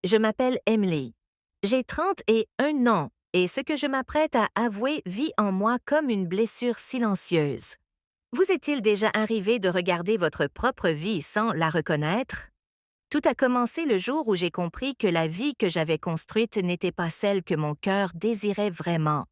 Je m'appelle Emily. J'ai 31 ans et ce que je m'apprête à avouer vit en moi comme une blessure silencieuse. Vous est-il déjà arrivé de regarder votre propre vie sans la reconnaître? Tout a commencé le jour où j'ai compris que la vie que j'avais construite n'était pas celle que mon cœur désirait vraiment.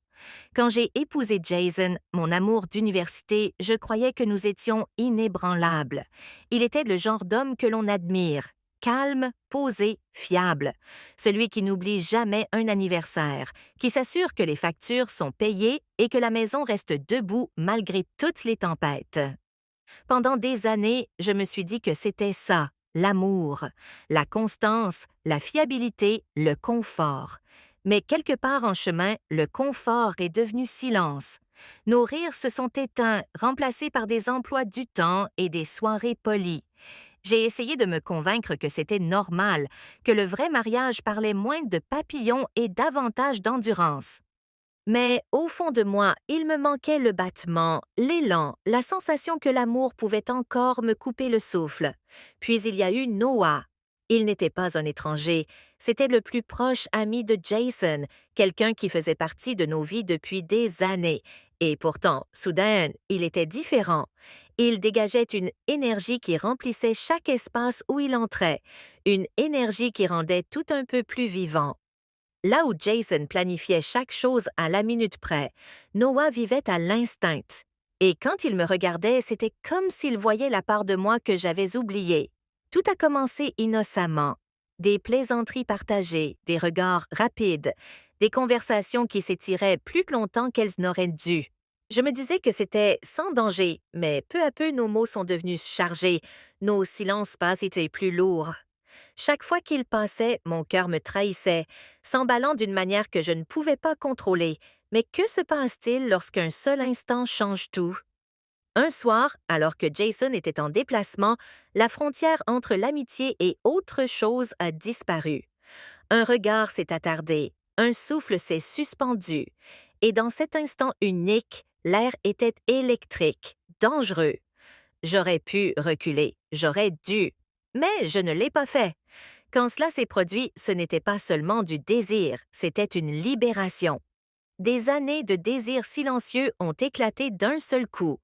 Quand j'ai épousé Jason, mon amour d'université, je croyais que nous étions inébranlables. Il était le genre d'homme que l'on admire, calme, posé, fiable, celui qui n'oublie jamais un anniversaire, qui s'assure que les factures sont payées et que la maison reste debout malgré toutes les tempêtes. Pendant des années, je me suis dit que c'était ça, l'amour, la constance, la fiabilité, le confort. Mais quelque part en chemin, le confort est devenu silence. Nos rires se sont éteints, remplacés par des emplois du temps et des soirées polies. J'ai essayé de me convaincre que c'était normal, que le vrai mariage parlait moins de papillons et davantage d'endurance. Mais au fond de moi, il me manquait le battement, l'élan, la sensation que l'amour pouvait encore me couper le souffle. Puis il y a eu Noah. Il n'était pas un étranger, c'était le plus proche ami de Jason, quelqu'un qui faisait partie de nos vies depuis des années. Et pourtant, soudain, il était différent. Il dégageait une énergie qui remplissait chaque espace où il entrait, une énergie qui rendait tout un peu plus vivant. Là où Jason planifiait chaque chose à la minute près, Noah vivait à l'instinct. Et quand il me regardait, c'était comme s'il voyait la part de moi que j'avais oubliée. Tout a commencé innocemment. Des plaisanteries partagées, des regards rapides, des conversations qui s'étiraient plus longtemps qu'elles n'auraient dû. Je me disais que c'était sans danger, mais peu à peu nos mots sont devenus chargés, nos silences passent étaient plus lourds. Chaque fois qu'il passait, mon cœur me trahissait, s'emballant d'une manière que je ne pouvais pas contrôler. Mais que se passe-t-il lorsqu'un seul instant change tout? Un soir, alors que Jason était en déplacement, la frontière entre l'amitié et autre chose a disparu. Un regard s'est attardé, un souffle s'est suspendu, et dans cet instant unique, l'air était électrique, dangereux. J'aurais pu reculer, j'aurais dû, mais je ne l'ai pas fait. Quand cela s'est produit, ce n'était pas seulement du désir, c'était une libération. Des années de désir silencieux ont éclaté d'un seul coup.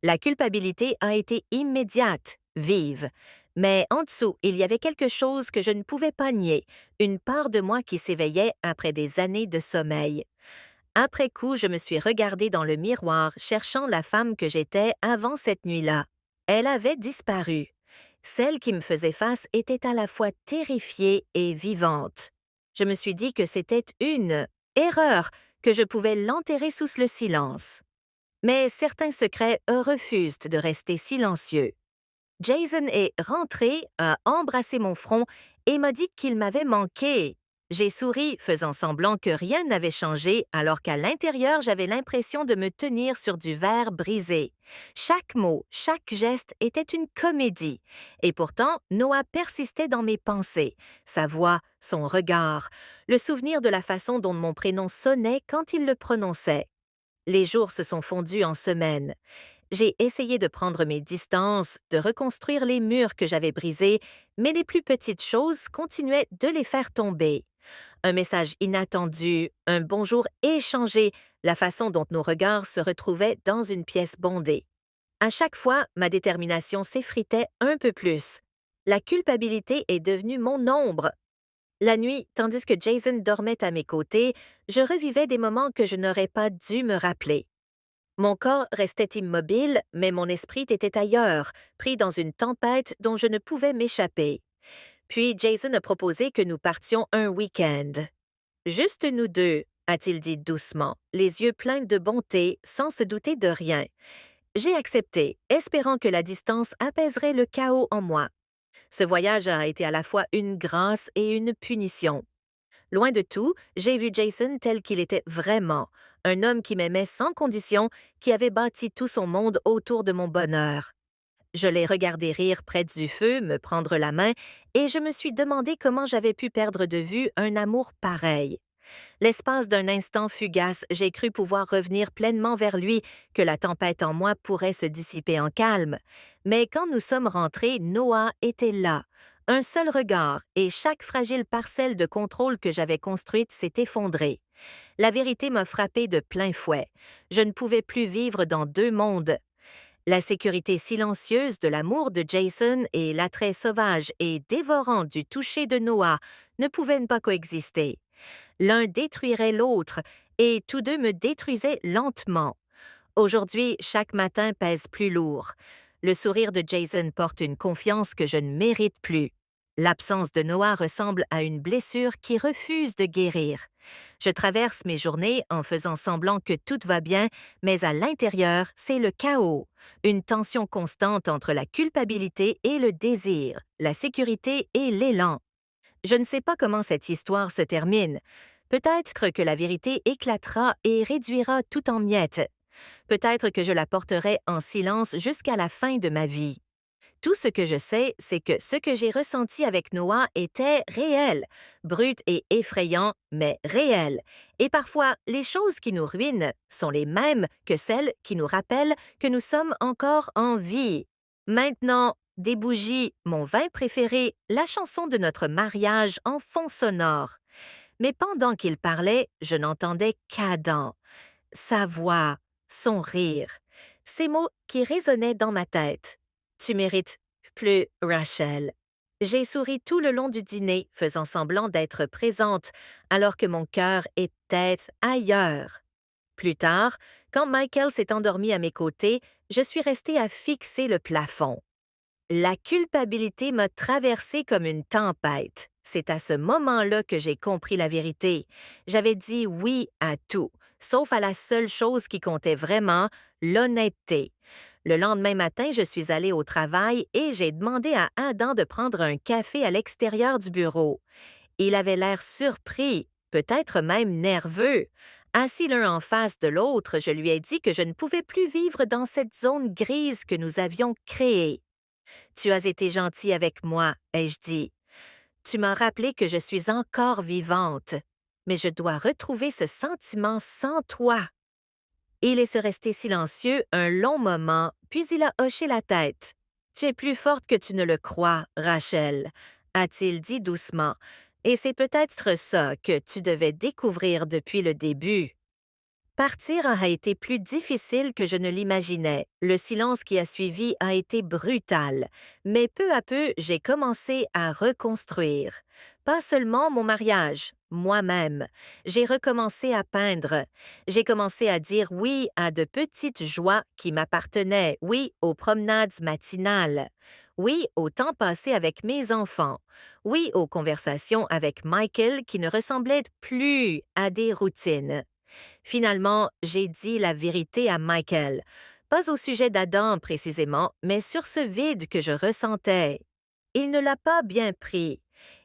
La culpabilité a été immédiate, vive. Mais en dessous, il y avait quelque chose que je ne pouvais pas nier, une part de moi qui s'éveillait après des années de sommeil. Après coup, je me suis regardée dans le miroir, cherchant la femme que j'étais avant cette nuit-là. Elle avait disparu. Celle qui me faisait face était à la fois terrifiée et vivante. Je me suis dit que c'était une erreur, que je pouvais l'enterrer sous le silence. Mais certains secrets refusent de rester silencieux. Jason est rentré, a embrassé mon front et m'a dit qu'il m'avait manqué. J'ai souri, faisant semblant que rien n'avait changé, alors qu'à l'intérieur, j'avais l'impression de me tenir sur du verre brisé. Chaque mot, chaque geste était une comédie. Et pourtant, Noah persistait dans mes pensées. Sa voix, son regard, le souvenir de la façon dont mon prénom sonnait quand il le prononçait. Les jours se sont fondus en semaines. J'ai essayé de prendre mes distances, de reconstruire les murs que j'avais brisés, mais les plus petites choses continuaient de les faire tomber. Un message inattendu, un bonjour échangé, la façon dont nos regards se retrouvaient dans une pièce bondée. À chaque fois, ma détermination s'effritait un peu plus. La culpabilité est devenue mon ombre. La nuit, tandis que Jason dormait à mes côtés, je revivais des moments que je n'aurais pas dû me rappeler. Mon corps restait immobile, mais mon esprit était ailleurs, pris dans une tempête dont je ne pouvais m'échapper. Puis Jason a proposé que nous partions un week-end. Juste nous deux, a-t-il dit doucement, les yeux pleins de bonté, sans se douter de rien. J'ai accepté, espérant que la distance apaiserait le chaos en moi. Ce voyage a été à la fois une grâce et une punition. Loin de tout, j'ai vu Jason tel qu'il était vraiment, un homme qui m'aimait sans condition, qui avait bâti tout son monde autour de mon bonheur. Je l'ai regardé rire près du feu, me prendre la main, et je me suis demandé comment j'avais pu perdre de vue un amour pareil. L'espace d'un instant fugace, j'ai cru pouvoir revenir pleinement vers lui, que la tempête en moi pourrait se dissiper en calme. Mais quand nous sommes rentrés, Noah était là, Un seul regard et chaque fragile parcelle de contrôle que j'avais construite s'est effondrée. La vérité m'a frappé de plein fouet. Je ne pouvais plus vivre dans deux mondes. La sécurité silencieuse de l'amour de Jason et l'attrait sauvage et dévorant du toucher de Noah ne pouvaient pas coexister. L'un détruirait l'autre et tous deux me détruisaient lentement. Aujourd'hui, chaque matin pèse plus lourd. Le sourire de Jason porte une confiance que je ne mérite plus. L'absence de Noah ressemble à une blessure qui refuse de guérir. Je traverse mes journées en faisant semblant que tout va bien, mais à l'intérieur, c'est le chaos. Une tension constante entre la culpabilité et le désir, la sécurité et l'élan. Je ne sais pas comment cette histoire se termine. Peut-être que la vérité éclatera et réduira tout en miettes. Peut-être que je la porterai en silence jusqu'à la fin de ma vie. Tout ce que je sais, c'est que ce que j'ai ressenti avec Noah était réel, brut et effrayant, mais réel. Et parfois, les choses qui nous ruinent sont les mêmes que celles qui nous rappellent que nous sommes encore en vie. Maintenant, des bougies, mon vin préféré, la chanson de notre mariage en fond sonore. Mais pendant qu'il parlait, je n'entendais qu'Adam. Sa voix, son rire, ces mots qui résonnaient dans ma tête. Tu mérites plus, Rachel. J'ai souri tout le long du dîner, faisant semblant d'être présente, alors que mon cœur était ailleurs. Plus tard, quand Michael s'est endormi à mes côtés, je suis restée à fixer le plafond. La culpabilité m'a traversée comme une tempête. C'est à ce moment-là que j'ai compris la vérité. J'avais dit oui à tout, sauf à la seule chose qui comptait vraiment, l'honnêteté. Le lendemain matin, je suis allée au travail et j'ai demandé à Adam de prendre un café à l'extérieur du bureau. Il avait l'air surpris, peut-être même nerveux. Assis l'un en face de l'autre, je lui ai dit que je ne pouvais plus vivre dans cette zone grise que nous avions créée. Tu as été gentil avec moi, ai-je dit. Tu m'as rappelé que je suis encore vivante, mais je dois retrouver ce sentiment sans toi. Il est resté silencieux un long moment, puis il a hoché la tête. Tu es plus forte que tu ne le crois, Rachel, a-t-il dit doucement, et c'est peut-être ça que tu devais découvrir depuis le début. Partir a été plus difficile que je ne l'imaginais. Le silence qui a suivi a été brutal, mais peu à peu, j'ai commencé à reconstruire. Pas seulement mon mariage, moi-même. J'ai recommencé à peindre. J'ai commencé à dire oui à de petites joies qui m'appartenaient, oui aux promenades matinales, oui au temps passé avec mes enfants, oui aux conversations avec Michael qui ne ressemblaient plus à des routines. Finalement, j'ai dit la vérité à Michael, pas au sujet d'Adam précisément, mais sur ce vide que je ressentais. Il ne l'a pas bien pris.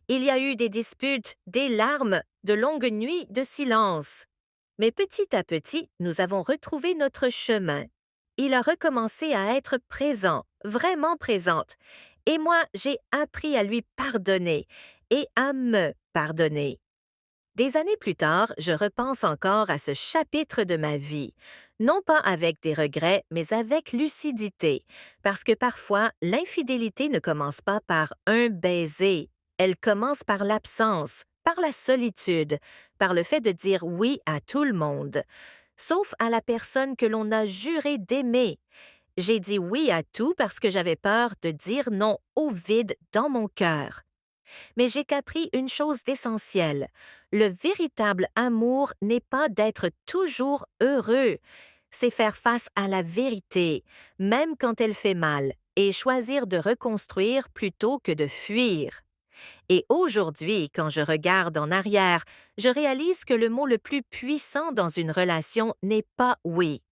Il y a eu des disputes, des larmes, de longues nuits de silence. Mais petit à petit, nous avons retrouvé notre chemin. Il a recommencé à être présent, vraiment présente, et moi, j'ai appris à lui pardonner et à me pardonner. Des années plus tard, je repense encore à ce chapitre de ma vie, non pas avec des regrets, mais avec lucidité, parce que parfois, l'infidélité ne commence pas par un baiser, elle commence par l'absence, par la solitude, par le fait de dire oui à tout le monde, sauf à la personne que l'on a juré d'aimer. J'ai dit oui à tout parce que j'avais peur de dire non au vide dans mon cœur. Mais j'ai appris une chose d'essentielle. Le véritable amour n'est pas d'être toujours heureux, c'est faire face à la vérité, même quand elle fait mal, et choisir de reconstruire plutôt que de fuir. Et aujourd'hui, quand je regarde en arrière, je réalise que le mot le plus puissant dans une relation n'est pas oui.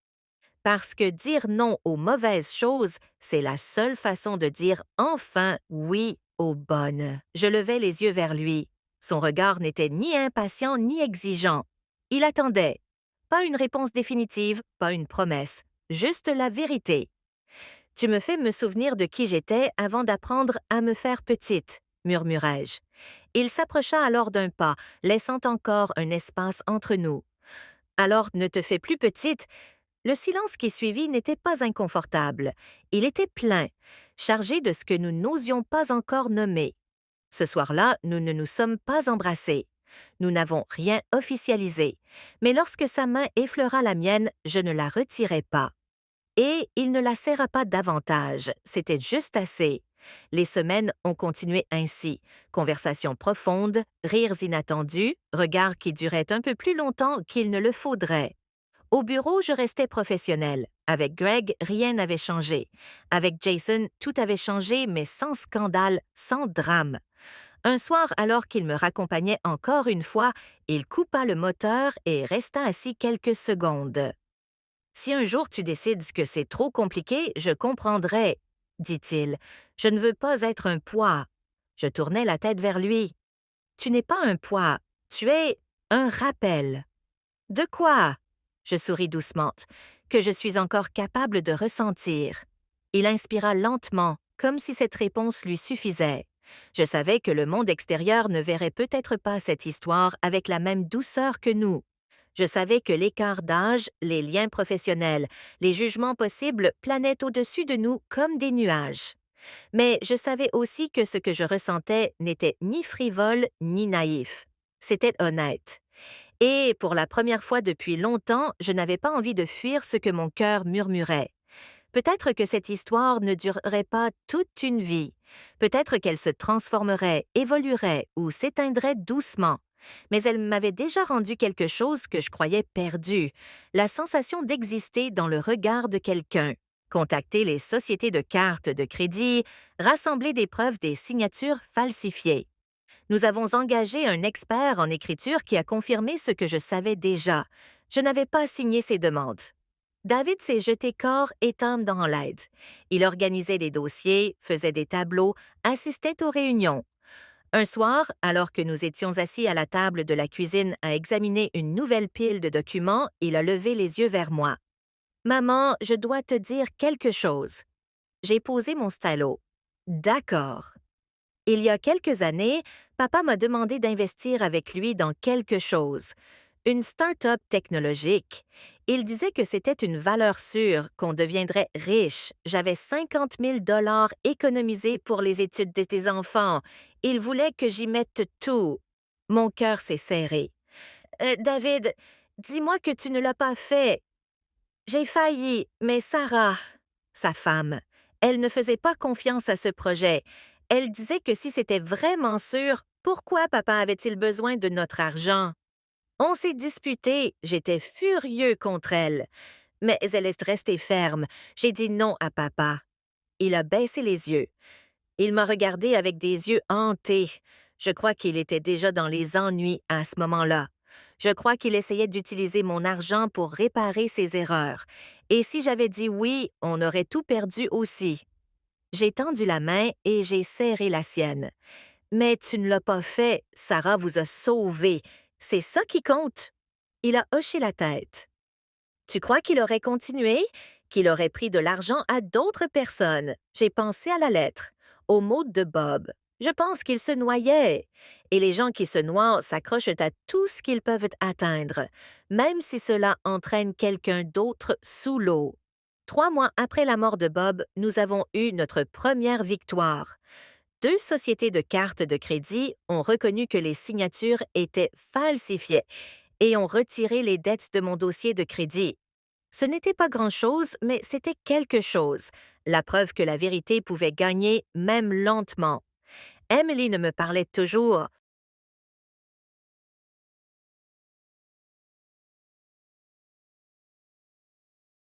Parce que dire non aux mauvaises choses, c'est la seule façon de dire enfin oui aux bonnes. Je levai les yeux vers lui. Son regard n'était ni impatient ni exigeant. Il attendait. Pas une réponse définitive, pas une promesse, juste la vérité. Tu me fais me souvenir de qui j'étais avant d'apprendre à me faire petite, murmurai-je. Il s'approcha alors d'un pas, laissant encore un espace entre nous. Alors ne te fais plus petite. Le silence qui suivit n'était pas inconfortable. Il était plein, chargé de ce que nous n'osions pas encore nommer. Ce soir-là, nous ne nous sommes pas embrassés. Nous n'avons rien officialisé, mais lorsque sa main effleura la mienne, je ne la retirai pas. Et il ne la serra pas davantage, c'était juste assez. Les semaines ont continué ainsi. Conversations profondes, rires inattendus, regards qui duraient un peu plus longtemps qu'il ne le faudrait. Au bureau, je restais professionnelle. Avec Greg, rien n'avait changé. Avec Jason, tout avait changé, mais sans scandale, sans drame. Un soir, alors qu'il me raccompagnait encore une fois, il coupa le moteur et resta assis quelques secondes. Si un jour tu décides que c'est trop compliqué, je comprendrai, dit-il. Je ne veux pas être un poids. Je tournai la tête vers lui. Tu n'es pas un poids, tu es un rappel. De quoi? Je souris doucement, que je suis encore capable de ressentir. Il inspira lentement, comme si cette réponse lui suffisait. Je savais que le monde extérieur ne verrait peut-être pas cette histoire avec la même douceur que nous. Je savais que l'écart d'âge, les liens professionnels, les jugements possibles planaient au-dessus de nous comme des nuages. Mais je savais aussi que ce que je ressentais n'était ni frivole ni naïf. C'était honnête. Et pour la première fois depuis longtemps, je n'avais pas envie de fuir ce que mon cœur murmurait. Peut-être que cette histoire ne durerait pas toute une vie. Peut-être qu'elle se transformerait, évoluerait ou s'éteindrait doucement. Mais elle m'avait déjà rendu quelque chose que je croyais perdu, la sensation d'exister dans le regard de quelqu'un. Contacter les sociétés de cartes de crédit, rassembler des preuves des signatures falsifiées. Nous avons engagé un expert en écriture qui a confirmé ce que je savais déjà. Je n'avais pas signé ces demandes. David s'est jeté corps et âme dans l'aide. Il organisait des dossiers, faisait des tableaux, assistait aux réunions. Un soir, alors que nous étions assis à la table de la cuisine à examiner une nouvelle pile de documents, il a levé les yeux vers moi. « Maman, je dois te dire quelque chose. » J'ai posé mon stylo. « D'accord. » Il y a quelques années, papa m'a demandé d'investir avec lui dans quelque chose. Une start-up technologique. Il disait que c'était une valeur sûre, qu'on deviendrait riche. J'avais 50 000 $ économisés pour les études de tes enfants. Il voulait que j'y mette tout. Mon cœur s'est serré. David, dis-moi que tu ne l'as pas fait. J'ai failli, mais Sarah, sa femme, elle ne faisait pas confiance à ce projet. Elle disait que si c'était vraiment sûr, pourquoi papa avait-il besoin de notre argent? On s'est disputé, j'étais furieux contre elle. Mais elle est restée ferme. J'ai dit non à papa. Il a baissé les yeux. Il m'a regardé avec des yeux hantés. Je crois qu'il était déjà dans les ennuis à ce moment-là. Je crois qu'il essayait d'utiliser mon argent pour réparer ses erreurs. Et si j'avais dit oui, on aurait tout perdu aussi. J'ai tendu la main et j'ai serré la sienne. Mais tu ne l'as pas fait, Sarah vous a sauvé. C'est ça qui compte. Il a hoché la tête. Tu crois qu'il aurait continué? Qu'il aurait pris de l'argent à d'autres personnes? J'ai pensé à la lettre, aux mots de Bob. Je pense qu'il se noyait. Et les gens qui se noient s'accrochent à tout ce qu'ils peuvent atteindre, même si cela entraîne quelqu'un d'autre sous l'eau. 3 mois après la mort de Bob, nous avons eu notre première victoire. 2 sociétés de cartes de crédit ont reconnu que les signatures étaient falsifiées et ont retiré les dettes de mon dossier de crédit. Ce n'était pas grand-chose, mais c'était quelque chose, la preuve que la vérité pouvait gagner, même lentement. Emily ne me parlait toujours,